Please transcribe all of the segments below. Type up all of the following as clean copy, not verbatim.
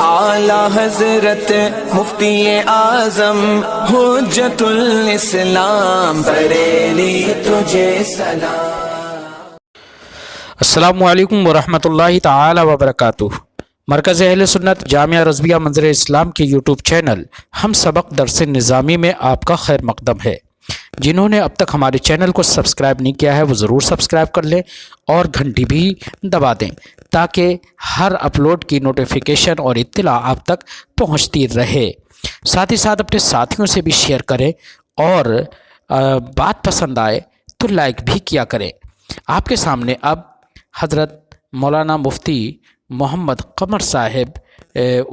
اعلی حضرت مفتی اعظم حجت الاسلام بریلی تجھے سلام۔ السلام علیکم ورحمۃ اللہ تعالی وبرکاتہ۔ مرکز اہل سنت جامعہ رضویہ منظر اسلام کے یوٹیوب چینل ہم سبق درس نظامی میں آپ کا خیر مقدم ہے۔ جنہوں نے اب تک ہمارے چینل کو سبسکرائب نہیں کیا ہے وہ ضرور سبسکرائب کر لیں اور گھنٹی بھی دبا دیں تاکہ ہر اپلوڈ کی نوٹیفیکیشن اور اطلاع آپ تک پہنچتی رہے۔ ساتھ ہی ساتھ اپنے ساتھیوں سے بھی شیئر کریں اور بات پسند آئے تو لائک بھی کیا کریں۔ آپ کے سامنے اب حضرت مولانا مفتی محمد قمر صاحب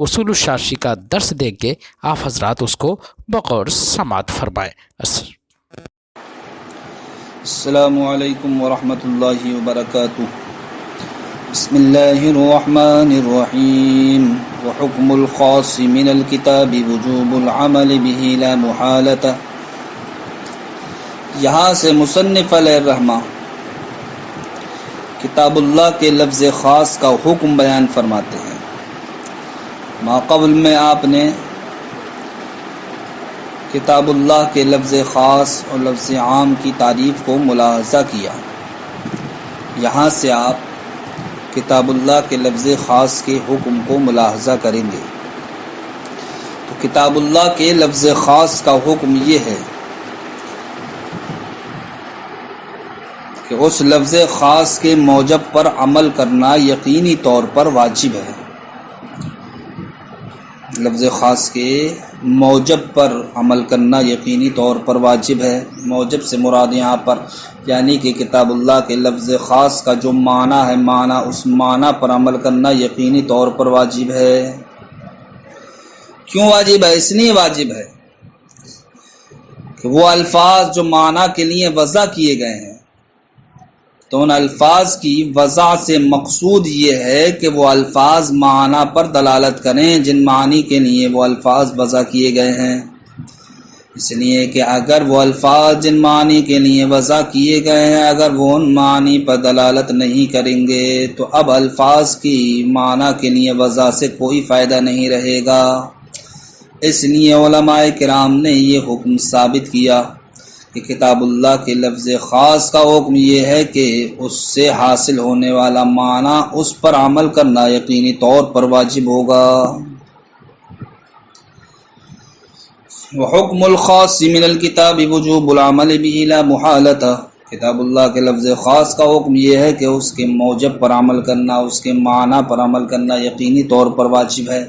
اصول الشاشی کا درس دیں گے، آپ حضرات اس کو بغور سماعت فرمائیں۔ السلام علیکم ورحمۃ اللہ وبرکاتہ۔ بسم اللہ الرحمن الرحیم۔ وحکم الخاص من الکتاب وجوب العمل به لا محالۃ۔ یہاں سے مصنف علیہ الرحمہ کتاب اللہ کے لفظ خاص کا حکم بیان فرماتے ہیں۔ ماقبل میں آپ نے کتاب اللہ کے لفظ خاص اور لفظ عام کی تعریف کو ملاحظہ کیا۔ یہاں سے آپ کتاب اللہ کے لفظ خاص کے حکم کو ملاحظہ کریں گے۔ تو کتاب اللہ کے لفظ خاص کا حکم یہ ہے کہ اس لفظ خاص کے موجب پر عمل کرنا یقینی طور پر واجب ہے۔ لفظ خاص کے موجب پر عمل کرنا یقینی طور پر واجب ہے۔ موجب سے مراد یہاں پر یعنی کہ کتاب اللہ کے لفظ خاص کا جو معنی ہے، معنی اس معنی پر عمل کرنا یقینی طور پر واجب ہے۔ کیوں واجب ہے؟ اس لیے واجب ہے کہ وہ الفاظ جو معنی کے لیے وضع کیے گئے ہیں تو ان الفاظ کی وضع سے مقصود یہ ہے کہ وہ الفاظ معنی پر دلالت کریں جن معنی کے لیے وہ الفاظ وضع کیے گئے ہیں۔ اس لیے کہ اگر وہ الفاظ جن معنی کے لیے وضع کیے گئے ہیں اگر وہ ان معنی پر دلالت نہیں کریں گے تو اب الفاظ کی معنی کے لیے وضع سے کوئی فائدہ نہیں رہے گا۔ اس لیے علماء کرام نے یہ حکم ثابت کیا کہ کتاب اللہ کے لفظ خاص کا حکم یہ ہے کہ اس سے حاصل ہونے والا معنی اس پر عمل کرنا یقینی طور پر واجب ہوگا۔ وحکم الخاص من الکتاب وجوب العمل به لا محالۃ۔ کتاب اللہ کے لفظ خاص کا حکم یہ ہے کہ اس کے موجب پر عمل کرنا، اس کے معنی پر عمل کرنا یقینی طور پر واجب ہے۔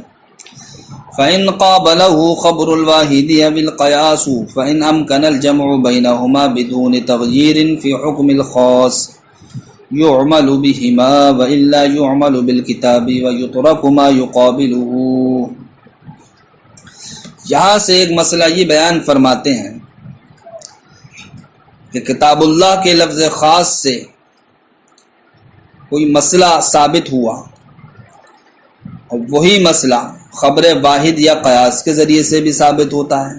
فإن قابله خبر الواحد أو القياس فإن أمكن الجمع بينهما بدون تغيير في حكم الخاص يعمل بهما وإلا يعمل بالكتاب ويترك ما يقابله۔ یہاں سے ایک مسئلہ یہ بیان فرماتے ہیں کہ کتاب اللہ کے لفظ خاص سے کوئی مسئلہ ثابت ہوا اور وہی مسئلہ خبر واحد یا قیاس کے ذریعے سے بھی ثابت ہوتا ہے۔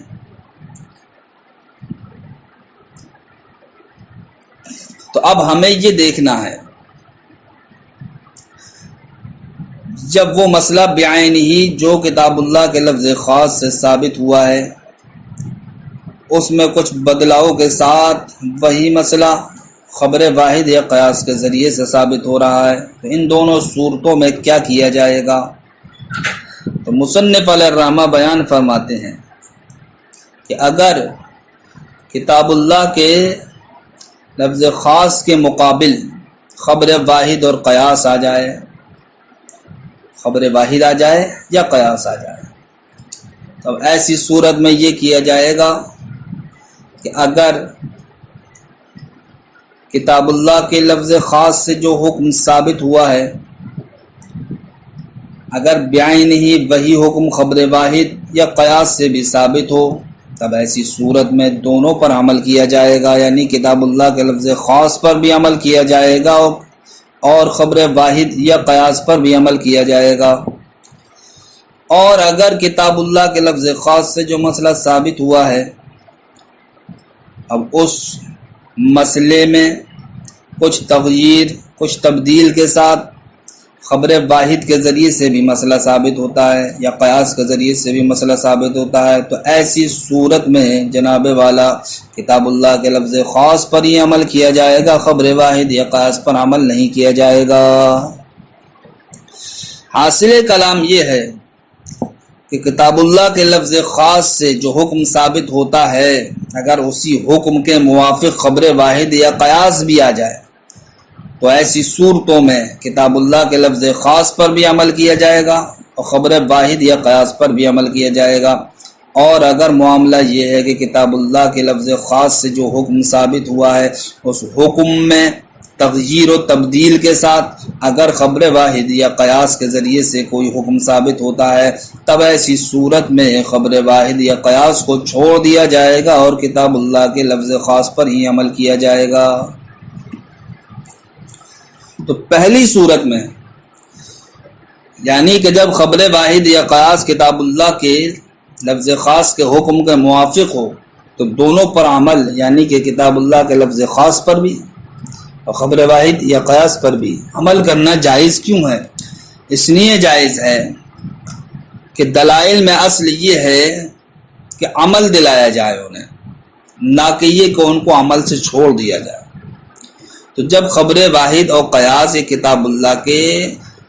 تو اب ہمیں یہ دیکھنا ہے جب وہ مسئلہ بعین ہی جو کتاب اللہ کے لفظ خاص سے ثابت ہوا ہے اس میں کچھ بدلاؤ کے ساتھ وہی مسئلہ خبر واحد یا قیاس کے ذریعے سے ثابت ہو رہا ہے تو ان دونوں صورتوں میں کیا کیا جائے گا؟ تو مصنف علیہ الرحمہ بیان فرماتے ہیں کہ اگر کتاب اللہ کے لفظ خاص کے مقابل خبر واحد اور قیاس آ جائے، خبر واحد آ جائے یا قیاس آ جائے، تو ایسی صورت میں یہ کیا جائے گا کہ اگر کتاب اللہ کے لفظ خاص سے جو حکم ثابت ہوا ہے اگر بعین ہی وہی حکم خبر واحد یا قیاس سے بھی ثابت ہو تب ایسی صورت میں دونوں پر عمل کیا جائے گا، یعنی کتاب اللہ کے لفظ خاص پر بھی عمل کیا جائے گا اور خبر واحد یا قیاس پر بھی عمل کیا جائے گا۔ اور اگر کتاب اللہ کے لفظ خاص سے جو مسئلہ ثابت ہوا ہے اب اس مسئلے میں کچھ تغییر کچھ تبدیل کے ساتھ خبر واحد کے ذریعے سے بھی مسئلہ ثابت ہوتا ہے یا قیاس کے ذریعے سے بھی مسئلہ ثابت ہوتا ہے، تو ایسی صورت میں جناب والا کتاب اللہ کے لفظ خاص پر ہی عمل کیا جائے گا، خبر واحد یا قیاس پر عمل نہیں کیا جائے گا۔ حاصل کلام یہ ہے کہ کتاب اللہ کے لفظ خاص سے جو حکم ثابت ہوتا ہے، اگر اسی حکم کے موافق خبر واحد یا قیاس بھی آ جائے تو ایسی صورتوں میں کتاب اللہ کے لفظ خاص پر بھی عمل کیا جائے گا اور خبر واحد یا قیاس پر بھی عمل کیا جائے گا۔ اور اگر معاملہ یہ ہے کہ کتاب اللہ کے لفظ خاص سے جو حکم ثابت ہوا ہے اس حکم میں تغییر و تبدیل کے ساتھ اگر خبر واحد یا قیاس کے ذریعے سے کوئی حکم ثابت ہوتا ہے، تب ایسی صورت میں خبر واحد یا قیاس کو چھوڑ دیا جائے گا اور کتاب اللہ کے لفظ خاص پر ہی عمل کیا جائے گا۔ تو پہلی صورت میں یعنی کہ جب خبر واحد یا قیاس کتاب اللہ کے لفظ خاص کے حکم کے موافق ہو تو دونوں پر عمل یعنی کہ کتاب اللہ کے لفظ خاص پر بھی اور خبر واحد یا قیاس پر بھی عمل کرنا جائز کیوں ہے؟ اس لیے جائز ہے کہ دلائل میں اصل یہ ہے کہ عمل دلایا جائے انہیں، نہ کہ یہ کہ ان کو عمل سے چھوڑ دیا جائے۔ تو جب خبر واحد اور قیاس کتاب اللہ کے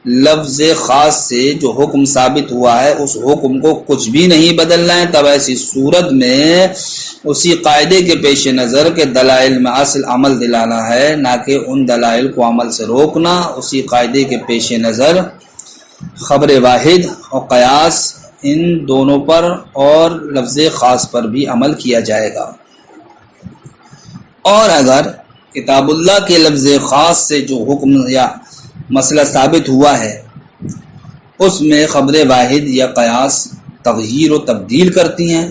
لفظ خاص سے جو حکم ثابت ہوا ہے اس حکم کو کچھ بھی نہیں بدلنا ہے، تب ایسی صورت میں اسی قاعدے کے پیش نظر کے دلائل میں اصل عمل دلانا ہے، نہ کہ ان دلائل کو عمل سے روکنا۔ اسی قاعدے کے پیش نظر خبر واحد اور قیاس ان دونوں پر اور لفظ خاص پر بھی عمل کیا جائے گا۔ اور اگر کتاب اللہ کے لفظ خاص سے جو حکم یا مسئلہ ثابت ہوا ہے اس میں خبر واحد یا قیاس تغییر و تبدیل کرتی ہیں،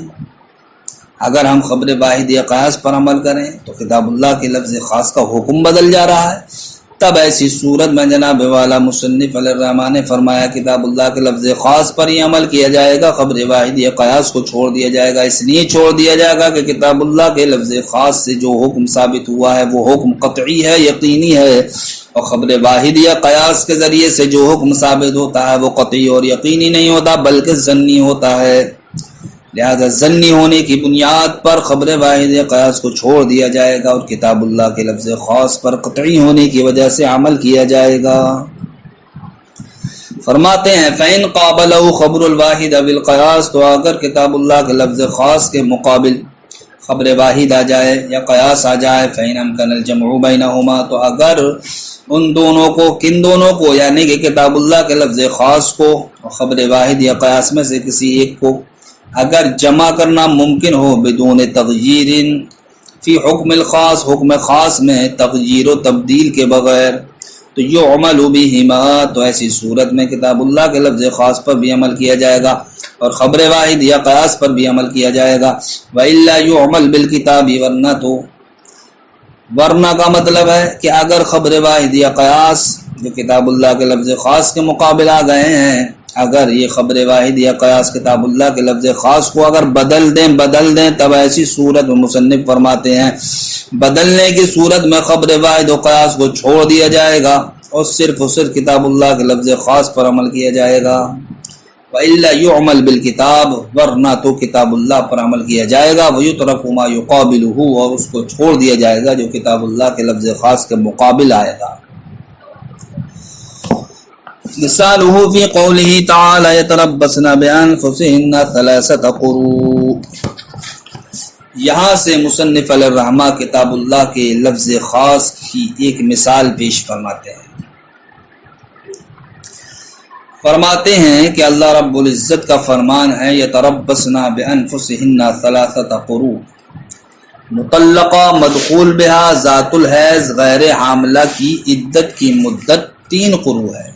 اگر ہم خبر واحد یا قیاس پر عمل کریں تو کتاب اللہ کے لفظ خاص کا حکم بدل جا رہا ہے، تب ایسی صورت میں جناب والا مصنف علیہ الرحمٰن نے فرمایا کتاب اللہ کے لفظ خاص پر ہی عمل کیا جائے گا، خبر واحد یا قیاس کو چھوڑ دیا جائے گا۔ اس لیے چھوڑ دیا جائے گا کہ کتاب اللہ کے لفظ خاص سے جو حکم ثابت ہوا ہے وہ حکم قطعی ہے، یقینی ہے، اور خبر واحد یا قیاس کے ذریعے سے جو حکم ثابت ہوتا ہے وہ قطعی اور یقینی نہیں ہوتا بلکہ ظنی ہوتا ہے۔ لہذا ظنی ہونے کی بنیاد پر خبر واحد یا قیاس کو چھوڑ دیا جائے گا اور کتاب اللہ کے لفظ خاص پر قطعی ہونے کی وجہ سے عمل کیا جائے گا۔ فرماتے ہیں فَإِنْ قَابَلَهُ خَبْرُ الْوَاحِدِ بِالْقِيَاسِ، تو اگر کتاب اللہ کے لفظ خاص کے مقابل خبر واحد آ جائے یا قیاس آ جائے فَإِنْ أَمْكَنَ الْجَمْعُ بَيْنَهُمَا، تو اگر ان دونوں کو کن دونوں کو یعنی کہ کتاب اللہ کے لفظ خاص کو اور خبر واحد یا قیاس میں سے کسی ایک کو اگر جمع کرنا ممکن ہو بدون تغییر فی حکم الخاص، حکم خاص میں تغییر و تبدیل کے بغیر، تو یعمل بہما، تو ایسی صورت میں کتاب اللہ کے لفظ خاص پر بھی عمل کیا جائے گا اور خبر واحد یا قیاس پر بھی عمل کیا جائے گا۔ وَإِلَّا يُعْمَلْ بِالْكِتَابِ، ورنہ کا مطلب ہے کہ اگر خبر واحد یا قیاس جو کتاب اللہ کے لفظ خاص کے مقابل آ گئے ہیں، اگر یہ خبر واحد یا قیاس کتاب اللہ کے لفظ خاص کو اگر بدل دیں تب ایسی صورت میں مصنف فرماتے ہیں بدلنے کی صورت میں خبر واحد و قیاس کو چھوڑ دیا جائے گا اور صرف کتاب اللہ کے لفظ خاص پر عمل کیا جائے گا۔ وَإِلَّا يُعْمَلْ بِالْكِتَابِ، ورنہ تو کتاب اللہ پر عمل کیا جائے گا، وَيُتْرَكُ مَا يُقَابِلُهُ، اور اس کو چھوڑ دیا جائے گا جو کتاب اللہ کے لفظ خاص کے مقابل آئے گا۔ مثالہ فی قولہ تعالی یتربصن بانفسہن ثلاثۃ قروء، یہاں سے مصنف علیہ الرحمہ کتاب اللہ کے لفظ خاص کی ایک مثال پیش فرماتے ہیں۔ فرماتے ہیں کہ اللہ رب العزت کا فرمان ہے یتربصن بانفسہن ثلاثۃ قروء، مطلقہ مدخول بہا ذات الحیض غیر حاملہ کی عدت کی مدت 3 قروء ہے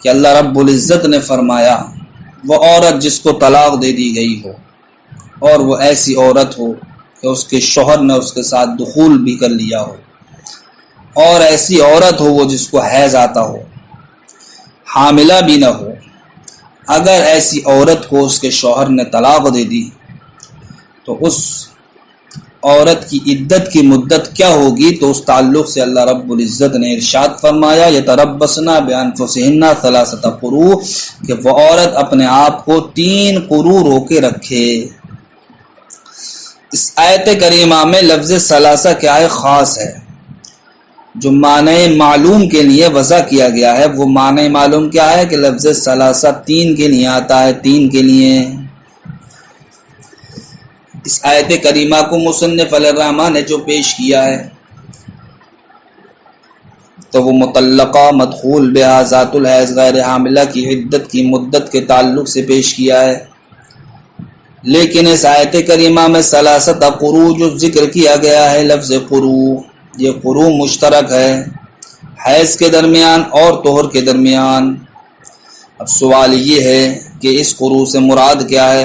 کہ اللہ رب العزت نے فرمایا وہ عورت جس کو طلاق دے دی گئی ہو اور وہ ایسی عورت ہو کہ اس کے شوہر نے اس کے ساتھ دخول بھی کر لیا ہو، اور ایسی عورت ہو وہ جس کو حیض آتا ہو، حاملہ بھی نہ ہو، اگر ایسی عورت کو اس کے شوہر نے طلاق دے دی تو اس عورت کی عدت کی مدت کیا ہوگی، تو اس تعلق سے اللہ رب العزت نے ارشاد فرمایا یتربصن بانفسہن ثلاثۃ قروء، کہ وہ عورت اپنے آپ کو 3 قروء روکے رکھے۔ اس آیت کریمہ میں لفظ ثلاثہ کیا ہے؟ خاص ہے۔ جو معنی معلوم کے لیے وضع کیا گیا ہے وہ معنی معلوم کیا ہے کہ لفظ ثلاثہ 3 کے لیے آتا ہے، 3 کے لیے۔ اس آیت کریمہ کو مصنف علیہ الرحمٰن نے جو پیش کیا ہے تو وہ مطلقہ مدخول بہا ذات الحیض غیر حاملہ کی عدت کی مدت کے تعلق سے پیش کیا ہے، لیکن اس آیت کریمہ میں ثلاثۃ قروء جو ذکر کیا گیا ہے، لفظ قروء، یہ قروء مشترک ہے حیض کے درمیان اور طہر کے درمیان۔ اب سوال یہ ہے کہ اس قروء سے مراد کیا ہے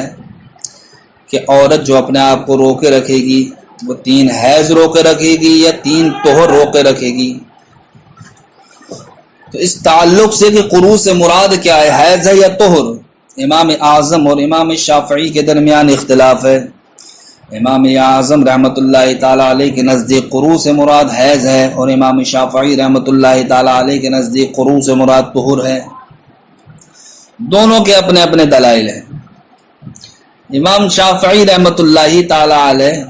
کہ عورت جو اپنے آپ کو روکے رکھے گی وہ 3 حیض روکے رکھے گی یا 3 طہر روکے رکھے گی؟ تو اس تعلق سے کہ قروء سے مراد کیا ہے، حیض ہے یا طہر، امام اعظم اور امام شافعی کے درمیان اختلاف ہے۔ امام اعظم رحمۃ اللہ تعالی علیہ کے نزدیک قروء سے مراد حیض ہے، اور امام شافعی رحمۃ اللہ تعالی علیہ کے نزدیک قروء سے مراد طہر ہے۔ دونوں کے اپنے اپنے دلائل ہیں۔ امام شافعی رحمۃ اللہ تعالی علیہ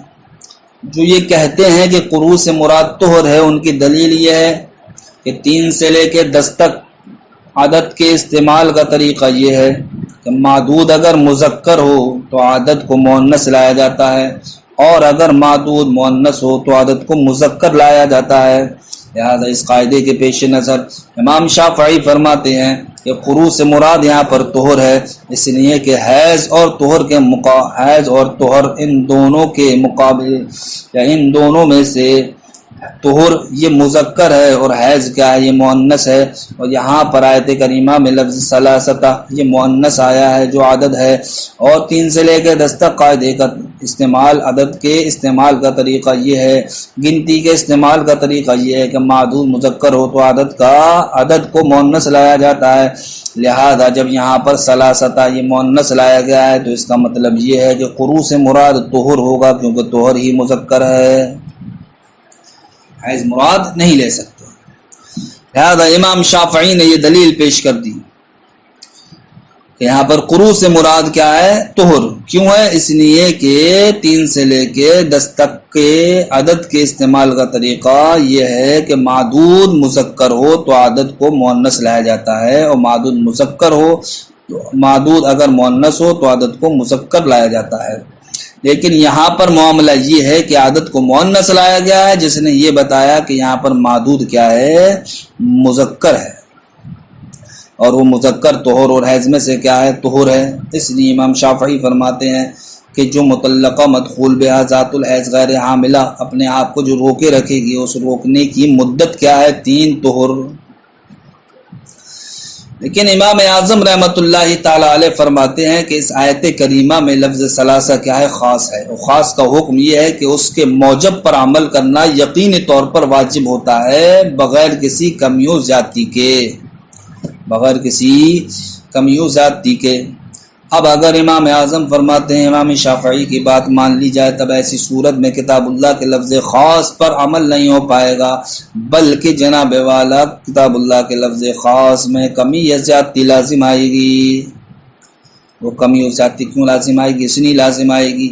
جو یہ کہتے ہیں کہ قروء سے مراد طہر ہے، ان کی دلیل یہ ہے کہ 3 سے لے کے 10 تک عدد کے استعمال کا طریقہ یہ ہے کہ معدود اگر مذکر ہو تو عدد کو مؤنث لایا جاتا ہے، اور اگر معدود مؤنث ہو تو عدد کو مذکر لایا جاتا ہے۔ لہذا اس قاعدے کے پیش نظر امام شافعی فرماتے ہیں کہ قروء سے مراد یہاں پر طہر ہے، اس لیے کہ حیض اور طہر ان دونوں کے مقابل یا ان دونوں میں سے طہر یہ مذکر ہے اور حیض کیا ہے، یہ مؤنث ہے، اور یہاں پر آیت کریمہ میں لفظ ثلاثہ یہ مؤنث آیا ہے جو عدد ہے، اور 3 سے لے کے 10 تک قاعدے کا استعمال، عدد کے استعمال کا طریقہ یہ ہے، گنتی کے استعمال کا طریقہ یہ ہے کہ معدود مذکر ہو تو عدد کو مؤنث لایا جاتا ہے۔ لہذا جب یہاں پر ثلاثہ یہ مؤنث لایا گیا ہے تو اس کا مطلب یہ ہے کہ قروء سے مراد طہر ہوگا، کیونکہ طہر ہی مذکر ہے، حیض مراد نہیں لے سکتے۔ لہذا امام شافعی نے یہ دلیل پیش کر دی کہ یہاں پر قروء سے مراد کیا ہے؟ طہر۔ کیوں ہے؟ اس لیے کہ 3 سے لے کے 10 تک کے عدد کے استعمال کا طریقہ یہ ہے کہ معدود مذکر ہو تو عدد کو مؤنث لایا جاتا ہے، اور معدود اگر مؤنث ہو تو عدد کو مذکر لایا جاتا ہے۔ لیکن یہاں پر معاملہ یہ ہے کہ عدد کو مؤنث لایا گیا ہے، جس نے یہ بتایا کہ یہاں پر معدود کیا ہے؟ مذکر ہے، اور وہ مذکر طہر اور حیض میں سے کیا ہے؟ طہر ہے۔ اس لیے امام شافعی فرماتے ہیں کہ جو مطلقہ مدخول بہا ذات الحیض غیر حاملہ اپنے آپ کو جو روکے رکھے گی، اس روکنے کی مدت کیا ہے؟ 3 طہر۔ لیکن امام اعظم رحمۃ اللہ تعالی علیہ فرماتے ہیں کہ اس آیت کریمہ میں لفظ ثلاثہ کیا ہے؟ خاص ہے، اور خاص کا حکم یہ ہے کہ اس کے موجب پر عمل کرنا یقینی طور پر واجب ہوتا ہے، بغیر کسی کمی و زیادتی کے۔ اب اگر امام اعظم فرماتے ہیں امام شافعی کی بات مان لی جائے، تب ایسی صورت میں کتاب اللہ کے لفظ خاص پر عمل نہیں ہو پائے گا، بلکہ جناب والا کتاب اللہ کے لفظ خاص میں کمی یا زیادتی لازم آئے گی۔ وہ کمی و زیادتی کیوں لازم آئے گی؟ اس لیے لازم آئے گی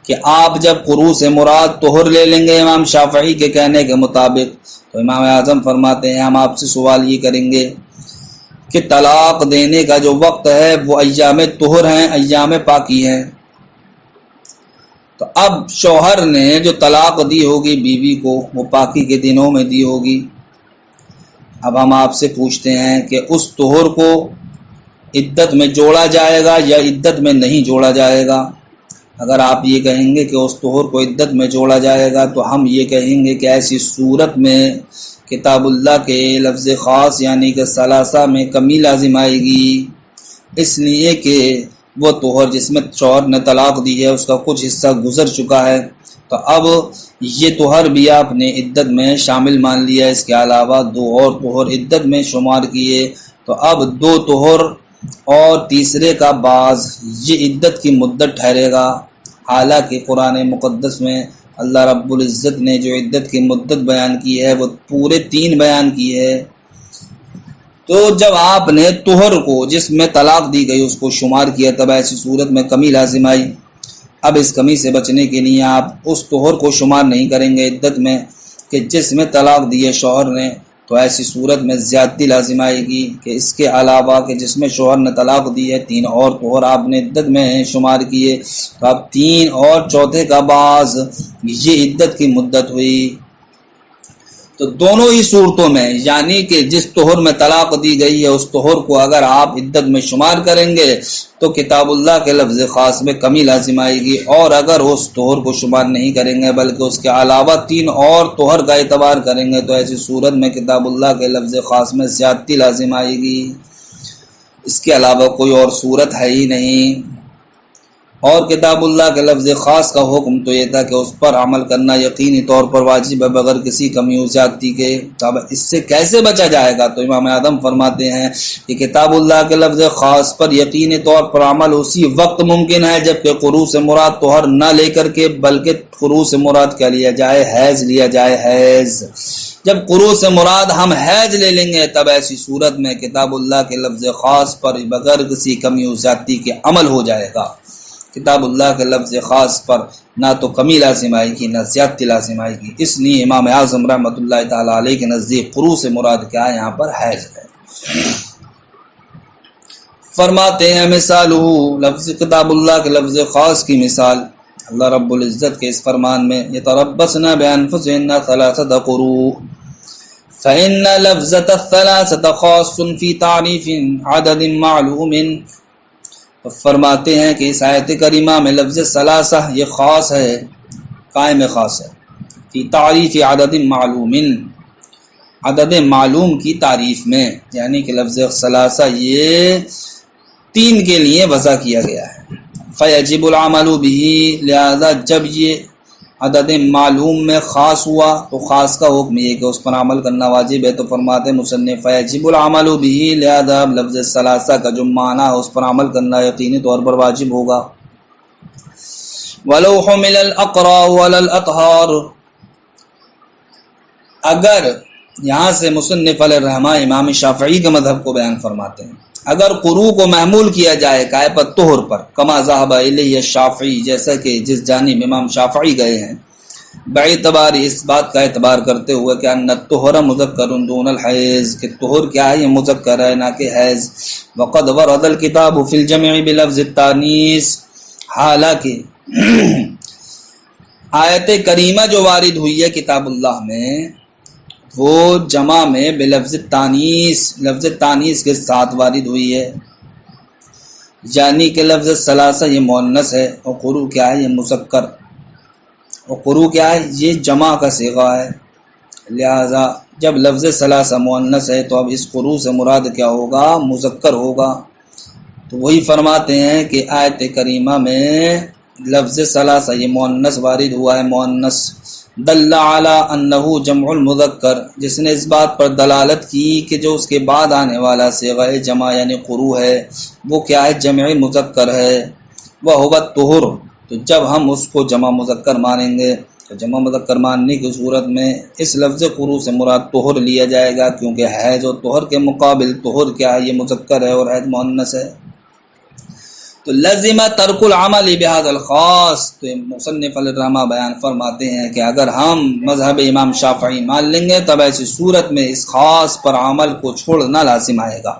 کہ آپ جب قروء سے مراد طہر لے لیں گے امام شافعی کے کہنے کے مطابق، تو امام اعظم فرماتے ہیں ہم آپ سے سوال یہ کریں گے کہ طلاق دینے کا جو وقت ہے وہ ایام طہر ہیں، ایام پاکی ہیں، تو اب شوہر نے جو طلاق دی ہوگی بیوی کو وہ پاکی کے دنوں میں دی ہوگی۔ اب ہم آپ سے پوچھتے ہیں کہ اس طہر کو عدت میں جوڑا جائے گا یا عدت میں نہیں جوڑا جائے گا؟ اگر آپ یہ کہیں گے کہ اس طہر کو عدت میں جوڑا جائے گا تو ہم یہ کہیں گے کہ ایسی صورت میں کتاب اللہ کے لفظ خاص یعنی کہ ثلاثہ میں کمی لازم آئے گی، اس لیے کہ وہ طہر جس میں شوہر نے طلاق دی ہے اس کا کچھ حصہ گزر چکا ہے، تو اب یہ طہر بھی آپ نے عدت میں شامل مان لیا، اس کے علاوہ 2 اور طہر عدت میں شمار کیے، تو اب 2 طہر اور تیسرے کا بعض یہ عدت کی مدت ٹھہرے گا۔ حالانکہ قرآن مقدس میں اللہ رب العزت نے جو عدت کی مدت بیان کی ہے وہ پورے 3 بیان کی ہے۔ تو جب آپ نے طہر کو جس میں طلاق دی گئی اس کو شمار کیا تب ایسی صورت میں کمی لازم آئی۔ اب اس کمی سے بچنے کے لیے آپ اس طہر کو شمار نہیں کریں گے عدت میں کہ جس میں طلاق دی ہے شوہر نے، تو ایسی صورت میں زیادتی لازم آئے گی کہ اس کے علاوہ کہ جس میں شوہر نے طلاق دی ہے 3 اور طہر آپ نے عدت میں شمار کیے، تو اب 3 اور چوتھے کا بعض یہ عدت کی مدت ہوئی۔ تو دونوں ہی صورتوں میں یعنی کہ جس طہر میں طلاق دی گئی ہے اس طہر کو اگر آپ عدت میں شمار کریں گے تو کتاب اللہ کے لفظ خاص میں کمی لازم آئے گی، اور اگر اس طہر کو شمار نہیں کریں گے بلکہ اس کے علاوہ 3 اور طہر کا اعتبار کریں گے تو ایسی صورت میں کتاب اللہ کے لفظ خاص میں زیادتی لازم آئے گی۔ اس کے علاوہ کوئی اور صورت ہے ہی نہیں۔ اور کتاب اللہ کے لفظ خاص کا حکم تو یہ تھا کہ اس پر عمل کرنا یقینی طور پر واجب ہے بغیر کسی کمی و زیادتی کے۔ اب اس سے کیسے بچا جائے گا؟ تو امام اعظم فرماتے ہیں کہ کتاب اللہ کے لفظ خاص پر یقینی طور پر عمل اسی وقت ممکن ہے جبکہ قروء سے مراد طہر نہ لے کر کے بلکہ قروء سے مراد کیا لیا جائے؟ حیض لیا جائے، حیض۔ جب قروء سے مراد ہم حیض لے لیں گے تب ایسی صورت میں کتاب اللہ کے لفظ خاص پر بغیر کسی کمی و زیادتی کے عمل ہو جائے گا۔ کتاب اللہ کے لفظ خاص پر نہ تو کمی لازم آئے گی نہ زیادتی لازم آئے گی۔ اس لیے امام اعظم رحمۃ اللہ تعالی علیہ کے نزدیک قروء سے مراد کیا ہے؟ یہاں پر حیض ہے۔ فرماتے ہیں مثالہ، لفظ کتاب اللہ کے لفظ خاص کی مثال اللہ رب العزت کے اس فرمان میں یتربصن بانفسہن ثلاثۃ قروء فإن لفظة الثلاثة خاص في تعریف عدد معلوم۔ فرماتے ہیں کہ اس آیت کریمہ میں لفظ ثلاثہ یہ خاص ہے، قائم خاص ہے، فی تعریف عدد معلوم، عدد معلوم کی تعریف میں، یعنی کہ لفظ ثلاثہ یہ 3 کے لیے وضع کیا گیا ہے۔ فیجب العمل بہ، لہذا جب یہ عدد معلوم میں خاص ہوا تو خاص کا حکم یہ کہ اس پر عمل کرنا واجب ہے۔ تو فرماتے مصنف فیجب العمل بہ، لہذا لفظ ثلاثہ کا جو معنی ہے اس پر عمل کرنا یقینی طور پر واجب ہوگا۔ وَلَوْ حُمِلَ الْأَقْرَاءُ عَلَى الْأَطْهَارِ، اگر یہاں سے مصنف علیہ الرحمہ امام شافعی کے مذہب کو بیان فرماتے ہیں، اگر قروء کو محمول کیا جائے قائے پر طہر پر، کما ذهب الیہ الشافعی، جیسا کہ جس جانب امام شافعی گئے ہیں، باعتبار اس بات کا اعتبار کرتے ہوئے کہ ان الطہر مذکر دون الحیض، کہ طہر کیا ہے یہ مذکر ہے نہ کہ حیض۔ وقد ورد الکتاب فی الجمع بلفظ التانیث، حالانکہ آیت کریمہ جو وارد ہوئی ہے کتاب اللہ میں وہ جمع میں بلفظ تانیث، لفظ تانیث کے ساتھ وارد ہوئی ہے، یعنی کہ لفظ ثلاثہ یہ مؤنث ہے اور قروء کیا ہے یہ مذکر، اور قروء کیا ہے یہ جمع کا صیغہ ہے۔ لہذا جب لفظ ثلاثہ مؤنث ہے تو اب اس قروء سے مراد کیا ہوگا؟ مذکر ہوگا۔ تو وہی فرماتے ہیں کہ آیت کریمہ میں لفظ ثلاثہ یہ مؤنث وارد ہوا ہے، مؤنث دل علی انہ جمع المذکر، جس نے اس بات پر دلالت کی کہ جو اس کے بعد آنے والا صیغہ جمع یعنی قروء ہے وہ کیا ہے؟ جمع مذکر ہے، وہو الطہر۔ تو جب ہم اس کو جمع مذکر مانیں گے تو جمع مذکر ماننے کی صورت میں اس لفظ قروء سے مراد طہر لیا جائے گا، کیونکہ حیض اور طہر کے مقابل طہر کیا ہے؟ یہ مذکر ہے اور حیض مؤنث ہے۔ تو لازم ترک العمل بهذا الخاص، تو مصنف علیہ الرحمہ بیان فرماتے ہیں کہ اگر ہم مذہب امام شافعی مان لیں گے تب ایسی صورت میں اس خاص پر عمل کو چھوڑنا لازم آئے گا۔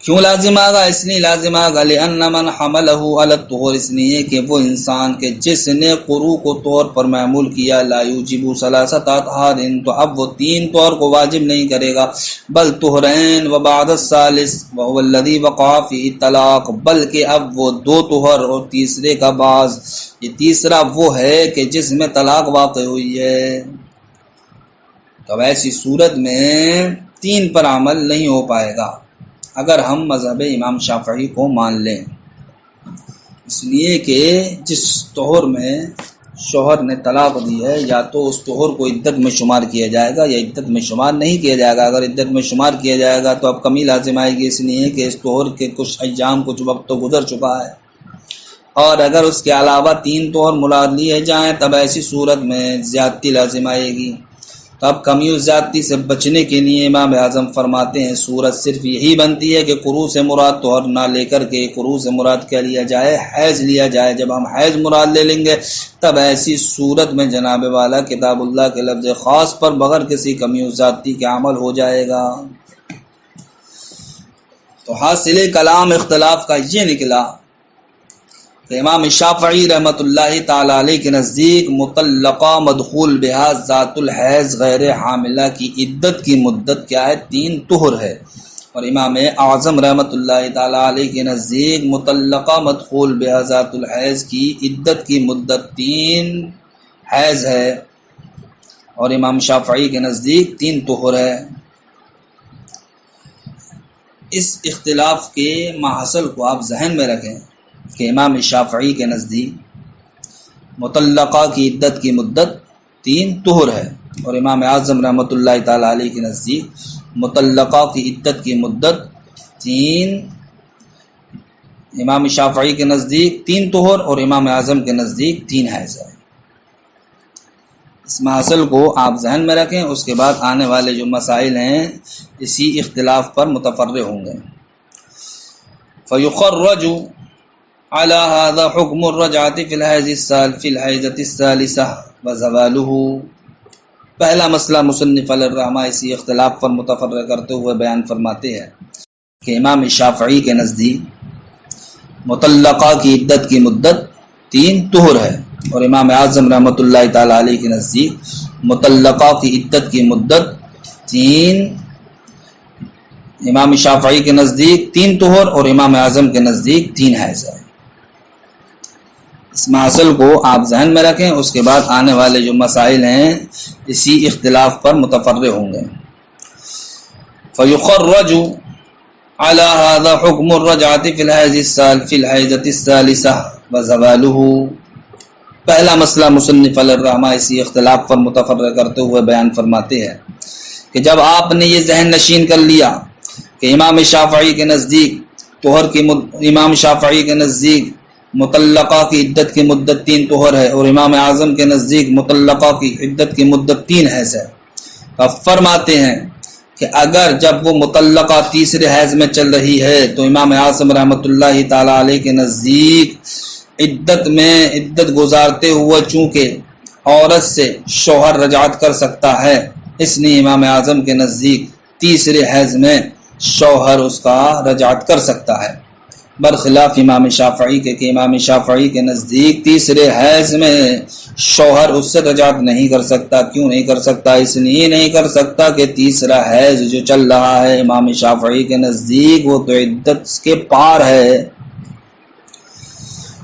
کیوں لازم آگا؟ اس لیے لازم آگا لأن من حملہ علی الطہور، اس لیے کہ وہ انسان کے جس نے قروء کو طور پر معمول کیا لا یوجب ثلاثۃ اطہار، تو اب وہ 3 طور کو واجب نہیں کرے گا، بل طہرین و بعد الثالث وهو الذی وقع فیہ الطلاق، بلکہ اب وہ 2 طہر اور تیسرے کا بعض، یہ تیسرا وہ ہے کہ جس میں طلاق واقع ہوئی ہے۔ تو ایسی صورت میں 3 پر عمل نہیں ہو پائے گا اگر ہم مذہب امام شافعی کو مان لیں، اس لیے کہ جس طہر میں شوہر نے طلاق دی ہے یا تو اس طہر کو عدت میں شمار کیا جائے گا یا عدت میں شمار نہیں کیا جائے گا۔ اگر عدت میں شمار کیا جائے گا تو اب کمی لازم آئے گی، اس لیے کہ اس طہر کے کچھ ایام کچھ وقت تو گزر چکا ہے، اور اگر اس کے علاوہ 3 طہر مراد لیے جائیں تب ایسی صورت میں زیادتی لازم آئے گی۔ تو اب کمی و زیادتی سے بچنے کے لیے امام اعظم فرماتے ہیں صورت صرف یہی بنتی ہے کہ قروء سے مراد طہر نہ لے کر کے قروء سے مراد کیا لیا جائے، حیض لیا جائے۔ جب ہم حیض مراد لے لیں گے تب ایسی صورت میں جناب والا کتاب اللہ کے لفظ خاص پر بغیر کسی کمی و زیادتی کے عمل ہو جائے گا۔ تو حاصل کلام اختلاف کا یہ نکلا کہ امام شافعی رحمۃ اللہ تعالی علیہ کے نزدیک مطلقہ مدخول بہا ذات الحیض غیر حاملہ کی عدت کی مدت کیا ہے؟ 3 طہر ہے۔ اور امام اعظم رحمۃ اللہ تعالی علیہ کے نزدیک مطلقہ مدخول بہا ذات الحیض کی عدت کی مدت 3 حیض ہے، اور امام شافعی کے نزدیک 3 طہر ہے۔ اس اختلاف کے ماحصل کو آپ ذہن میں رکھیں کہ امام شافعی کے نزدیک مطلقہ کی عدت کی مدت 3 طہر ہے، اور امام اعظم رحمۃ اللہ تعالی علیہ کے نزدیک مطلقہ کی عدت کی مدت 3 امام شافعی کے نزدیک 3 طہر اور امام اعظم کے نزدیک 3 حیض ہے۔ اس ماحصل کو آپ ذہن میں رکھیں، اس کے بعد آنے والے جو مسائل ہیں اسی اختلاف پر متفرع ہوں گے۔ فیخرج على هذا حکم الرجعة في الحیضة الثالثة وزوالہ۔ پہلا مسئلہ مصنف علیہ الرحمہ اسی اختلاف پر متفرع کرتے ہوئے بیان فرماتے ہیں کہ امام شافعی کے نزدیک مطلقہ کی عدت کی مدت 3 طہر ہے، اور امام اعظم رحمۃ اللہ تعالی علیہ کے نزدیک مطلقہ کی عدت کی مدت 3 امام شافعی کے نزدیک 3 طہر اور امام اعظم کے نزدیک 3 حیض ہے۔ اس ماحصل کو آپ ذہن میں رکھیں، اس کے بعد آنے والے جو مسائل ہیں اسی اختلاف پر متفرع ہوں گے۔ فیخرج على هذا حکم الرجعة في الحیضة الثالثة وزوالہ۔ پہلا مسئلہ مصنف علیہ الرحمہ اسی اختلاف پر متفرع کرتے ہوئے بیان فرماتے ہیں کہ جب آپ نے یہ ذہن نشین کر لیا کہ امام شافعی کے نزدیک طہر کی امام شافعی کے نزدیک مطلقہ کی عدت کی مدت 3 طہر ہے، اور امام اعظم کے نزدیک مطلقہ کی عدت کی مدت 3 حیض ہے، اب فرماتے ہیں کہ اگر جب وہ مطلقہ تیسرے حیض میں چل رہی ہے تو امام اعظم رحمۃ اللہ تعالی علیہ کے نزدیک عدت گزارتے ہوئے چونکہ عورت سے شوہر رجعت کر سکتا ہے، اس لیے امام اعظم کے نزدیک تیسرے حیض میں شوہر اس کا رجعت کر سکتا ہے، برخلاف امام شافعی کے کہ امام شافعی کے نزدیک تیسرے حیض میں شوہر اس سے رجعت نہیں کر سکتا۔ کیوں نہیں کر سکتا؟ اس لیے نہیں کر سکتا کہ تیسرا حیض جو چل رہا ہے امام شافعی کے نزدیک وہ تو عدت کے پار ہے،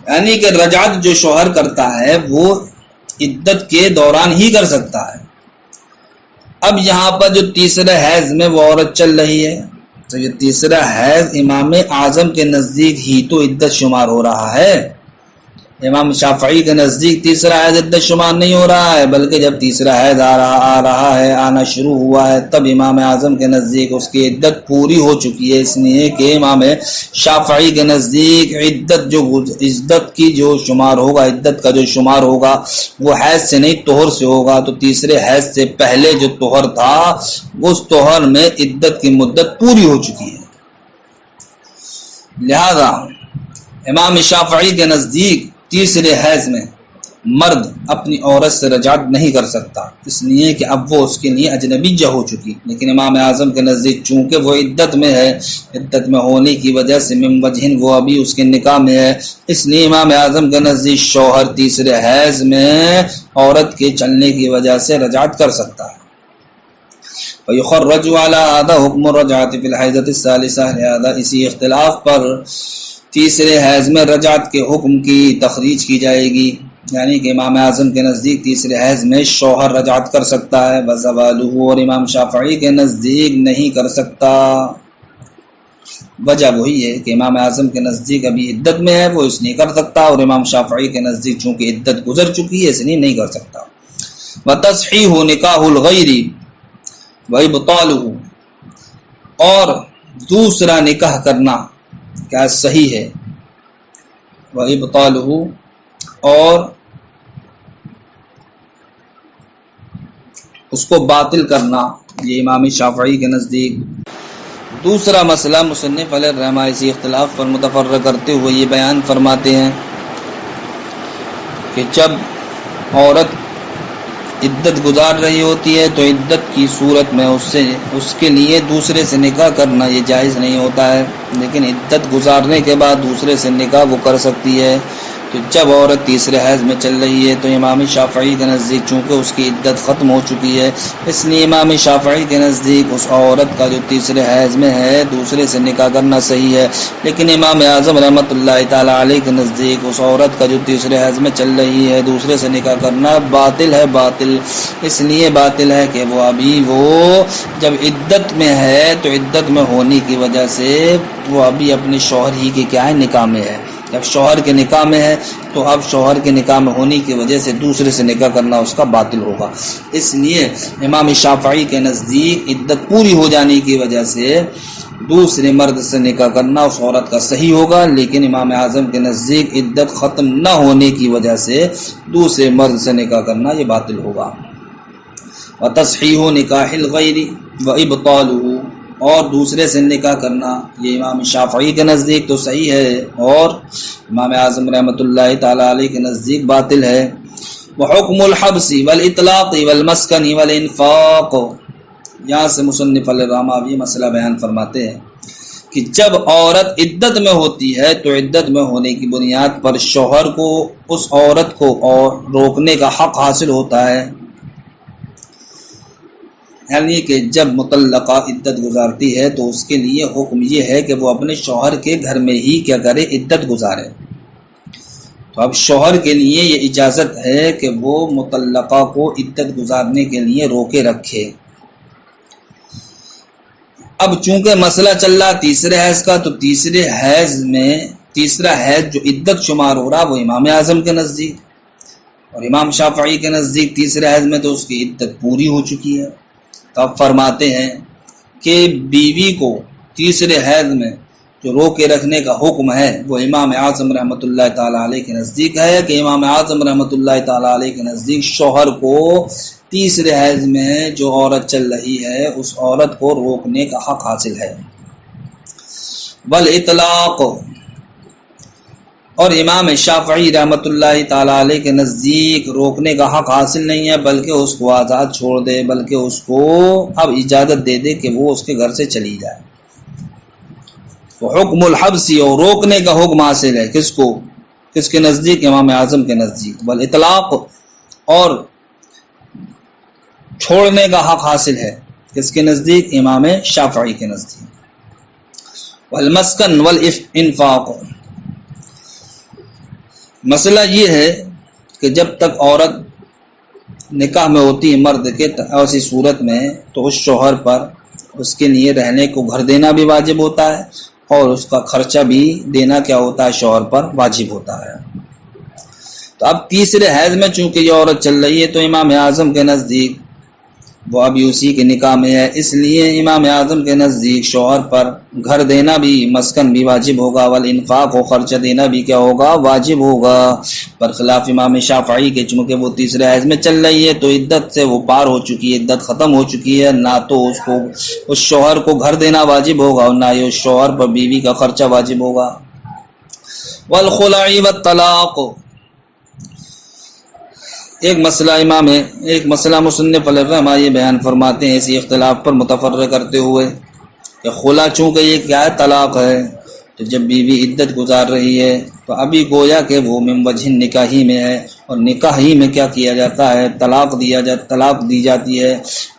یعنی کہ رجعت جو شوہر کرتا ہے وہ عدت کے دوران ہی کر سکتا ہے۔ اب یہاں پر جو تیسرے حیض میں وہ عورت چل رہی ہے تو یہ تیسرا حیض امام اعظم کے نزدیک ہی تو عدت شمار ہو رہا ہے، امام شافعی کے نزدیک تیسرا حیض عدت شمار نہیں ہو رہا ہے، بلکہ جب تیسرا حیض آ رہا ہے، آنا شروع ہوا ہے، تب امام اعظم کے نزدیک اس کی عدت پوری ہو چکی ہے، اس لیے کہ امام شافعی کے نزدیک عدت کی جو شمار ہوگا، عدت کا جو شمار ہوگا وہ حیض سے نہیں طہر سے ہوگا، تو تیسرے حیض سے پہلے جو طہر تھا اس طہر میں عدت کی مدت پوری ہو چکی ہے۔ لہذا امام شافعی کے نزدیک تیسرے حیض میں مرد اپنی عورت سے رجعت نہیں کر سکتا، اس لیے کہ اب وہ اس کے لیے اجنبیہ ہو چکی، لیکن امام اعظم کے نزدیک چونکہ وہ عدت میں ہے، عدت میں ہونے کی وجہ سے من وجہن وہ ابھی اس کے نکاح میں ہے، اس لیے امام اعظم کے نزدیک شوہر تیسرے حیض میں عورت کے چلنے کی وجہ سے رجعت کر سکتا ہے۔ فیخرج علی هذا حکم الرجعة فی الحیضة الثالثة، لہذا اسی اختلاف پر تیسرے حیض میں رجعت کے حکم کی تخریج کی جائے گی، یعنی کہ امام اعظم کے نزدیک تیسرے حیض میں شوہر رجعت کر سکتا ہے، وزوالہ، اور امام شافعی کے نزدیک نہیں کر سکتا۔ وجہ وہی ہے کہ امام اعظم کے نزدیک ابھی عدت میں ہے، وہ اس لیے کر سکتا، اور امام شافعی کے نزدیک چونکہ عدت گزر چکی ہے اس لیے نہیں کر سکتا۔ وتصحیح نکاح الغیر وابطالہ، اور دوسرا نکاح کرنا کیا صحیح ہے، وَإِبْطَالُهُ اور اس کو باطل کرنا، یہ امام شافعی کے نزدیک۔ دوسرا مسئلہ مصنف علیہ الرحمہ اسی اختلاف پر متفرق کرتے ہوئے یہ بیان فرماتے ہیں کہ جب عورت عدت گزار رہی ہوتی ہے تو عدت کی صورت میں اس کے لیے دوسرے سے نکاح کرنا یہ جائز نہیں ہوتا ہے، لیکن عدت گزارنے کے بعد دوسرے سے نکاح وہ کر سکتی ہے۔ تو جب عورت تیسرے حیض میں چل رہی ہے تو امام شافعی کے نزدیک چونکہ اس کی عدت ختم ہو چکی ہے، اس لیے امام شافعی کے نزدیک اس عورت کا جو تیسرے حیض میں ہے دوسرے سے نکاح کرنا صحیح ہے، لیکن امام اعظم رحمۃ اللہ تعالی علیہ کے نزدیک اس عورت کا جو تیسرے حیض میں چل رہی ہے دوسرے سے نکاح کرنا باطل ہے۔ باطل اس لیے باطل ہے کہ وہ جب عدت میں ہے تو عدت میں ہونے کی وجہ سے وہ ابھی اپنے شوہر ہی کے کیا ہے نکاح میں ہے۔ جب شوہر کے نکاح میں ہے تو اب شوہر کے نکاح میں ہونے کی وجہ سے دوسرے سے نکاح کرنا اس کا باطل ہوگا۔ اس لیے امام شافعی کے نزدیک عدت پوری ہو جانے کی وجہ سے دوسرے مرد سے نکاح کرنا اس عورت کا صحیح ہوگا، لیکن امام اعظم کے نزدیک عدت ختم نہ ہونے کی وجہ سے دوسرے مرد سے نکاح کرنا یہ باطل ہوگا۔ وتصحیح نکاح الغیر وابطالہ اور دوسرے سے نکاح کرنا یہ امام شافعی کے نزدیک تو صحیح ہے اور امام اعظم رحمۃ اللہ تعالی علیہ کے نزدیک باطل ہے۔ وحکم الحبس والاطلاق والمسکن والانفاق، یہاں سے مصنف علیہ الرحمہ یہ مسئلہ بیان فرماتے ہیں کہ جب عورت عدت میں ہوتی ہے تو عدت میں ہونے کی بنیاد پر شوہر کو اس عورت کو اور روکنے کا حق حاصل ہوتا ہے، یعنی کہ جب مطلقہ عدت گزارتی ہے تو اس کے لیے حکم یہ ہے کہ وہ اپنے شوہر کے گھر میں ہی کیا کرے عدت گزارے۔ تو اب شوہر کے لیے یہ اجازت ہے کہ وہ مطلقہ کو عدت گزارنے کے لیے روکے رکھے۔ اب چونکہ مسئلہ چل رہا تیسرے حیض کا تو تیسرے حیض میں تیسرا حیض جو عدت شمار ہو رہا وہ امام اعظم کے نزدیک اور امام شافعی کے نزدیک تیسرے حیض میں تو اس کی عدت پوری ہو چکی ہے۔ تو اب فرماتے ہیں کہ بیوی کو تیسرے حیض میں جو روکے رکھنے کا حکم ہے وہ امام اعظم رحمۃ اللہ تعالی علیہ کے نزدیک ہے کہ امام اعظم رحمۃ اللہ تعالی علیہ کے نزدیک شوہر کو تیسرے حیض میں جو عورت چل رہی ہے اس عورت کو روکنے کا حق حاصل ہے۔ والاطلاق اور امام شافعی رحمۃ اللہ تعالی علیہ کے نزدیک روکنے کا حق حاصل نہیں ہے بلکہ اس کو آزاد چھوڑ دے، بلکہ اس کو اب اجازت دے دے کہ وہ اس کے گھر سے چلی جائے۔ تو حکم الحبس اور روکنے کا حکم حاصل ہے کس کو؟ کس کے نزدیک؟ امام اعظم کے نزدیک۔ والاطلاق اور چھوڑنے کا حق حاصل ہے کس کے نزدیک؟ امام شافعی کے نزدیک۔ والمسکن والانفاق، مسئلہ یہ ہے کہ جب تک عورت نکاح میں ہوتی ہے مرد کے ایسی صورت میں تو اس شوہر پر اس کے لیے رہنے کو گھر دینا بھی واجب ہوتا ہے اور اس کا خرچہ بھی دینا کیا ہوتا ہے شوہر پر واجب ہوتا ہے۔ تو اب تیسرے حیض میں چونکہ یہ عورت چل رہی ہے تو امام اعظم کے نزدیک وہ ابھی اسی کے نکاح میں ہے، اس لیے امام اعظم کے نزدیک شوہر پر گھر دینا بھی مسکن بھی واجب ہوگا، والانفاق و خرچہ دینا بھی کیا ہوگا؟ واجب ہوگا۔ برخلاف امام شافعی کے چونکہ وہ تیسرے حیض میں چل رہی ہے تو عدت سے وہ پار ہو چکی ہے، عدت ختم ہو چکی ہے، نہ تو اس کو اس شوہر کو گھر دینا واجب ہوگا اور نہ ہی اس شوہر پر بیوی کا خرچہ واجب ہوگا۔ والخلع والطلاق، ایک مسئلہ مصنف علیہ الرحمہ یہ بیان فرماتے ہیں اسی اختلاف پر متفرق کرتے ہوئے کہ خلا چونکہ یہ کیا ہے؟ طلاق ہے۔ تو جب بیوی عدت گزار رہی ہے تو ابھی گویا کہ وہ من وجہ نکاحی میں ہے اور نکاحی میں کیا کیا جاتا ہے؟ طلاق دی جاتی ہے۔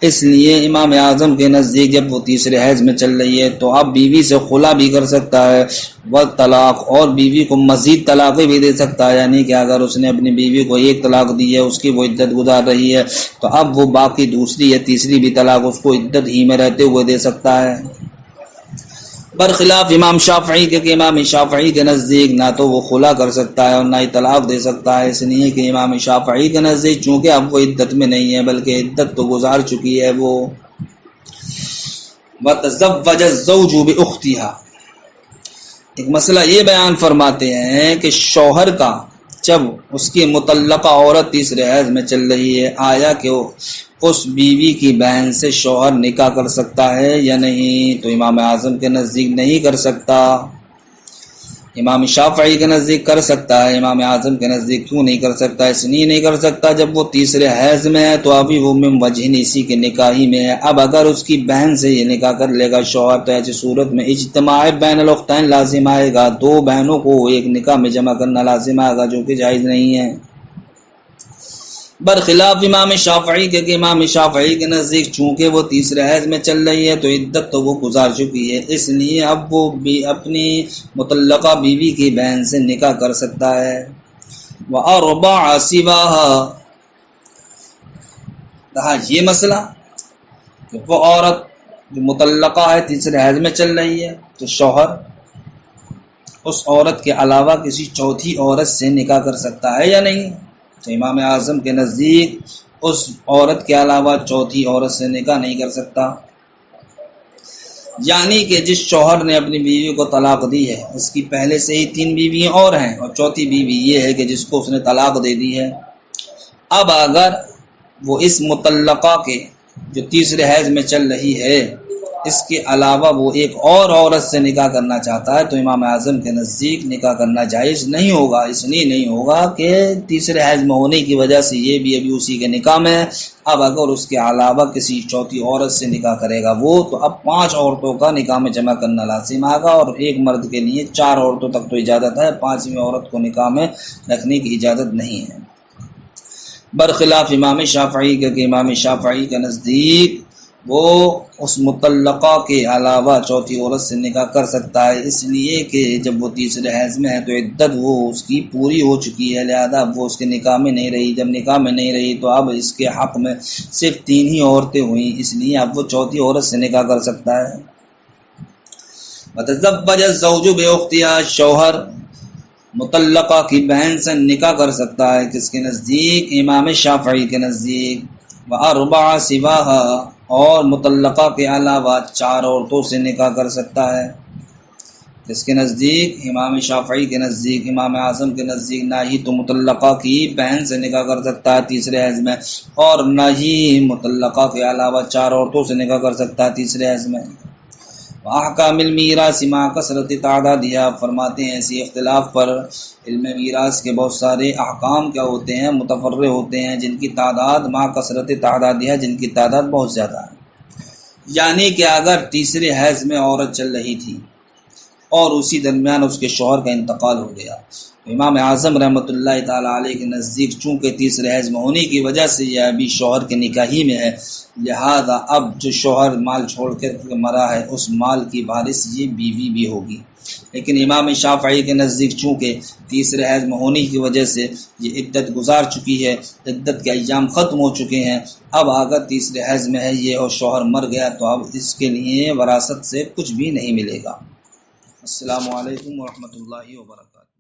اس لیے امام اعظم کے نزدیک جب وہ تیسرے حیض میں چل رہی ہے تو اب بیوی سے خلا بھی کر سکتا ہے، وہ طلاق اور بیوی کو مزید طلاقیں بھی دے سکتا ہے، یعنی کہ اگر اس نے اپنی بیوی کو ایک طلاق دی ہے اس کی وہ عدت گزار رہی ہے تو اب وہ باقی دوسری یا تیسری بھی طلاق اس کو عدت ہی میں رہتے ہوئے دے سکتا ہے۔ برخلاف امام شافعی کے کہ امام شافعی کے نزدیک نہ تو وہ خلا کر سکتا ہے اور نہ ہی طلاق دے سکتا ہے، اس لیے کہ امام شافعی کے نزدیک چونکہ اب وہ عدت میں نہیں ہے بلکہ عدت تو گزار چکی ہے وہ۔ وتزوج الزوج باختها، ایک مسئلہ یہ بیان فرماتے ہیں کہ شوہر کا جب اس کی مطلقہ عورت تیسرے حیض میں چل رہی ہے، آیا کہ وہ اس بیوی کی بہن سے شوہر نکاح کر سکتا ہے یا نہیں؟ تو امام اعظم کے نزدیک نہیں کر سکتا، امام شافعی کے نزدیک کر سکتا ہے، امام اعظم کے نزدیک کیوں نہیں کر سکتا؟ اس لیے نہیں کر سکتا جب وہ تیسرے حیض میں ہے تو ابھی وہ من وجہن اسی کے نکاحی میں ہے۔ اب اگر اس کی بہن سے یہ نکاح کر لے گا شوہر تو ایسی صورت میں اجتماع بین الاختین لازم آئے گا، دو بہنوں کو ایک نکاح میں جمع کرنا لازم آئے گا، جو کہ جائز نہیں ہے۔ برخلاف امام شافعی کے کہ امام شافعی کے نزدیک چونکہ وہ تیسرے حیض میں چل رہی ہے تو عدت تو وہ گزار چکی ہے، اس لیے اب وہ بھی اپنی مطلقہ بیوی کی بہن سے نکاح کر سکتا ہے۔ وَأَرْبَعَ سِوَاهَا، کہا یہ مسئلہ کہ وہ عورت جو مطلقہ ہے تیسرے حیض میں چل رہی ہے تو شوہر اس عورت کے علاوہ کسی چوتھی عورت سے نکاح کر سکتا ہے یا نہیں؟ تو امام اعظم کے نزدیک اس عورت کے علاوہ چوتھی عورت سے نکاح نہیں کر سکتا، یعنی کہ جس شوہر نے اپنی بیوی کو طلاق دی ہے اس کی پہلے سے ہی 3 بیویاں اور ہیں، اور چوتھی بیوی یہ ہے کہ جس کو اس نے طلاق دے دی ہے۔ اب اگر وہ اس مطلقہ کے جو تیسرے حیض میں چل رہی ہے اس کے علاوہ وہ ایک اور عورت سے نکاح کرنا چاہتا ہے تو امام اعظم کے نزدیک نکاح کرنا جائز نہیں ہوگا، اس لیے نہیں ہوگا کہ تیسرے حیض میں ہونے کی وجہ سے یہ بھی ابھی اسی کے نکاح میں ہے۔ اب اگر اس کے علاوہ کسی چوتھی عورت سے نکاح کرے گا وہ تو اب 5 عورتوں کا نکاح میں جمع کرنا لازم آگا، اور ایک مرد کے لیے 4 عورتوں تک تو اجازت ہے، 5ویں عورت کو نکاح میں رکھنے کی اجازت نہیں ہے۔ برخلاف امام شافعی کے کہ امام شافعی کے نزدیک وہ اس مطلقہ کے علاوہ چوتھی عورت سے نکاح کر سکتا ہے، اس لیے کہ جب وہ تیسرے حیض میں ہے تو عدت وہ اس کی پوری ہو چکی ہے، لہذا اب وہ اس کے نکاح میں نہیں رہی، جب نکاح میں نہیں رہی تو اب اس کے حق میں صرف 3 ہی عورتیں ہوئیں، اس لیے اب وہ چوتھی عورت سے نکاح کر سکتا ہے۔ وتزوج الزوج باختها، شوہر مطلقہ کی بہن سے نکاح کر سکتا ہے، کس کے نزدیک؟ امام شافعی کے نزدیک۔ واربع سواها، اور مطلقہ کے علاوہ 4 عورتوں سے نکاح کر سکتا ہے، کس کے نزدیک؟ امام شافعی کے نزدیک۔ امام اعظم کے نزدیک نہ ہی تو مطلقہ کی بہن سے نکاح کر سکتا ہے تیسرے حیض میں، اور نہ ہی مطلقہ کے علاوہ 4 عورتوں سے نکاح کر سکتا ہے تیسرے حیض میں۔ احکام المیراث مع کثرت تعدادها، فرماتے ہیں اسی اختلاف پر علم میراث کے بہت سارے احکام کیا ہوتے ہیں؟ متفرع ہوتے ہیں، جن کی تعداد مع کثرت تعدادها، جن کی تعداد بہت زیادہ ہے۔ یعنی کہ اگر تیسرے حیض میں عورت چل رہی تھی اور اسی درمیان اس کے شوہر کا انتقال ہو گیا، امام اعظم رحمۃ اللہ تعالی علیہ کے نزدیک چونکہ تیسرے حیض میں ہونے کی وجہ سے یہ ابھی شوہر کے نکاحی میں ہے، لہذا اب جو شوہر مال چھوڑ کر مرا ہے اس مال کی وارث یہ بیوی بھی ہوگی۔ لیکن امام شافعی کے نزدیک چونکہ تیسرے حیض میں ہونے کی وجہ سے یہ عدت گزار چکی ہے، عدت کے ایام ختم ہو چکے ہیں، اب اگر تیسرے حیض میں ہے یہ اور شوہر مر گیا تو اب اس کے لیے وراثت سے کچھ بھی نہیں ملے گا۔ السلام علیکم ورحمۃ اللہ وبرکاتہ۔